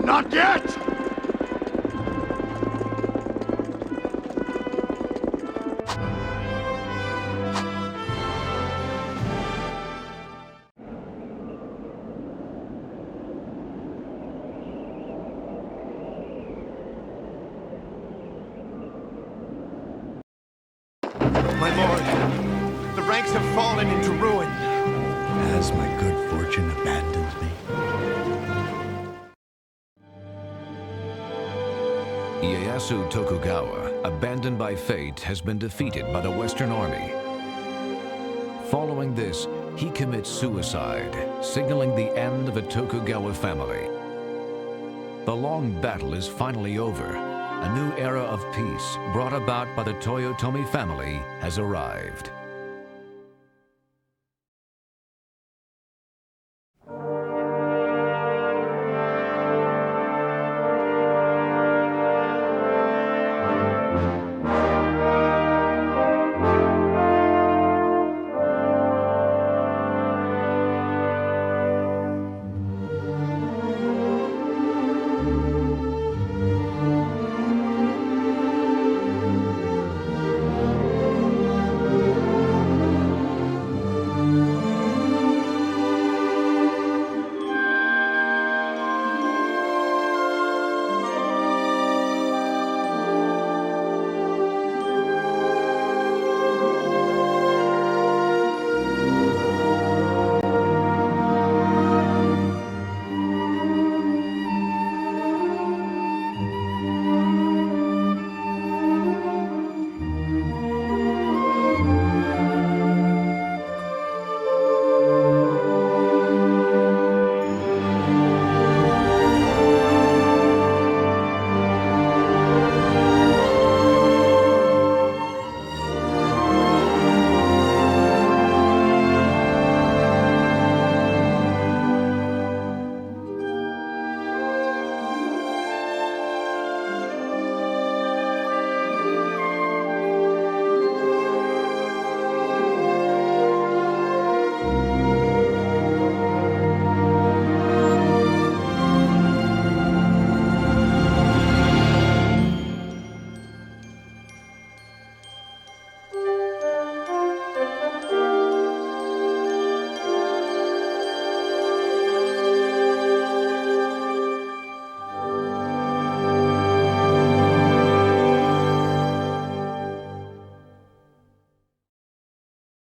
Not yet! My lord, the ranks have fallen into ruin. Has my good fortune abandoned me? Ieyasu Tokugawa, abandoned by fate, has been defeated by the Western Army. Following this, he commits suicide, signaling the end of the Tokugawa family. The long battle is finally over. A new era of peace, brought about by the Toyotomi family, has arrived.